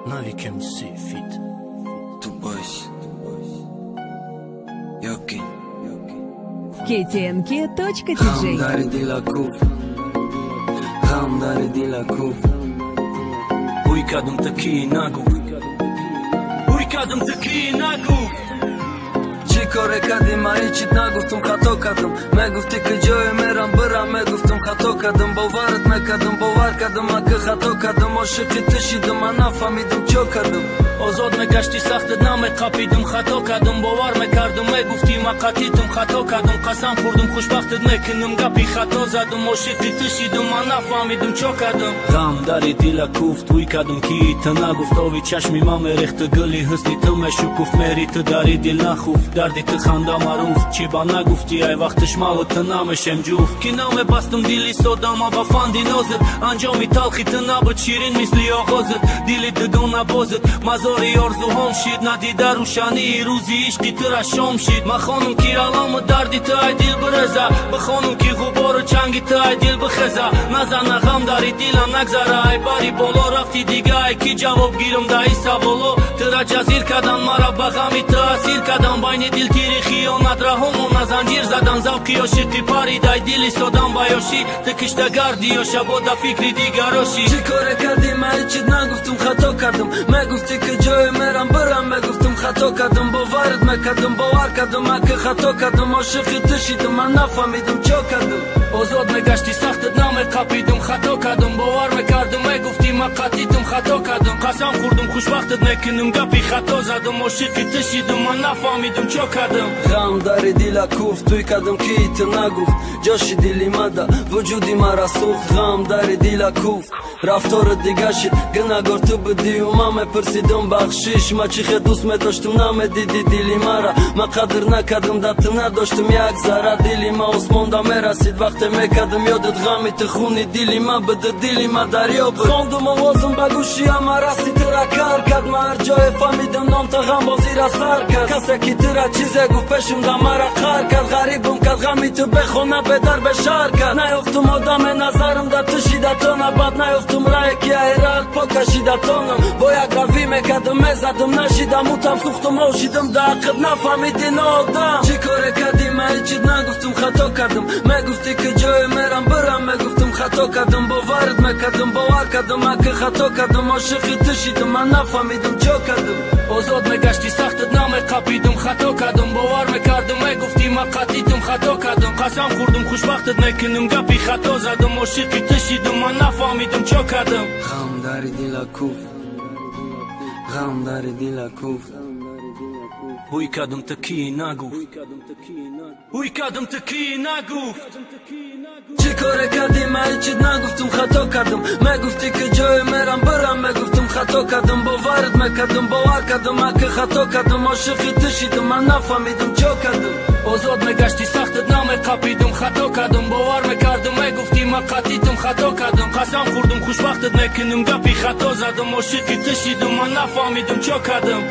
Навіки МС Фіт. Тубойс Йокін KTNK.DJ Хамдари дила куф Хамдари дила куф Уйкадым такие нагув. Уйкадым такие нагув. چی کاره کردیم من هیچیت نگفتم خطا کردم میگفتی که جای میرم برم میگفتم خطا کردم باورت نکردم باور کردم من که خطا کردم عاشقی تشیدم من نفهمیدم چا کردم آزاد میگشتی سختت نمیقاپیدم خطا کردم باور میکردم میگفتی من قطیتم خطا کردم قسم خوردم خوشبختت میکنم گپی خطا زدم عاشقی تشیدم من نفهمیدم چا کردم غم داری دیل کوفت وی کردم کی تا نگفت آوی چشمی من میریخت گلی حسنی تو مشکوف میری تو داری دیل نخوف دردی تو خنده معروف چی با نگفتی ای وقتش مالو تو نمشم جوف کی نامه بستم دیلی سودام و فاندی نوزد انجامی تلخی تو نبود شیرین مثلی آغازت دیلی دگون نبازد مزاری آرزوهام شید ندیده روشنی روزی عشقی تو را شام شید من خانم کی علام دردی تو ای دیل برزه بخانم کی غبار و چنگی تو ای دیل بخزه نزن غم داری دیلم نگذره ای باری بالا رفتی دیگه ای کی جواب گیرم ده ای سوالو تو را جزیر کردن مرا بغمی تو اسیر کردن بین دل تیری خیانت رهامو نزنجیر زدن زوکی عاشقی پرید ای دیلی سادم بیاشی تو کشته گردی یا شبا ده فکری دیگراشی چی کاره کردی من هیچیت نگفتم خطا کردم میگفتی که جای میرم برم میگفتم خطا کردم باورت میکردم باور کردم من که خطا کردم عاشقی تشیدم من نفهمیدم چا کردم آزاد میگشتی سختت نمیقاپیدم خطا کردم باور میکردم میگفتی من قطیتم خطا کردم قسم خوردم خوشبختت میکنم گپی خطا زدم عاشقی تشیدم من نفهمیدم چا کردم غم داری دیل کوفت توی کردم کی تو نگفت جاشی دیلی مده وجودی مرا سوخت غم داری دیل کوفت رفتار دیگه شد گناهگار تو بودی و من میپرسیدم بخشیش من چی خیلی دوست میداشتم نمیدیدی دیلی مرا من قدر نکردم دت نداشتم یک ذره دیلی من عثمان دا میرسید وقتی میکردم یادت غمی تو خونی دیلی من بده دیلی من دریا بود خواندم آوازم بگوشی همه رسی ترا کار کرد من هر جای فهمیدم نام تا غم بازی را سر کرد کسی که ترا چیزه گفت پشم دا مرا خار کرد غریبم کرد غمی تو بخونه به در بشار کرد نیفتم آدم نظرم دا تشیدتانه بد نیفتم رای که ایراد پا کشیدتانم با یک روی میکردم میزدم نشیدم اوتم سوختم آشیدم دا حقت نفهمیدین آدم چی کاره کردی من هیچیت نگفتم خطا کردم میگفتی که جای میرم برم میگفتم خطا کردم باورت میکردم باور کردم من که خطا کردم عاشقی تشیدم من نفهمیدم چا کردم آزاد میگشتی سختت نمیقاپیدم خطا کردم باور میکردم میگفتی من قطیتم خطا کردم قسم خوردم خوشبختت میکنم گپی خطا زدم عاشقی تشیدم من نفهمیدم چا کردم غم داری دیل کوف غم داری دیل کوف Uj kadëm të ki naguft Uj kadëm të ki naguft چی کاره کردی من هیچیت نگفتم خطا کردم میگفتی که جای میرم برم میگفتم خطا کردم باورت میکردم باور کردم من که خطا کردم عاشقی تشیدم من نفهمیدم چا کردم آزاد میگشتی سختت نمیقاپیدم خطا کردم باور میکردم میگفتی من قطیتم خطا کردم قسم خوردم خوشبختت میکنم گپی خطا زدم عاشقی تشیدم من نفهمیدم چا کردم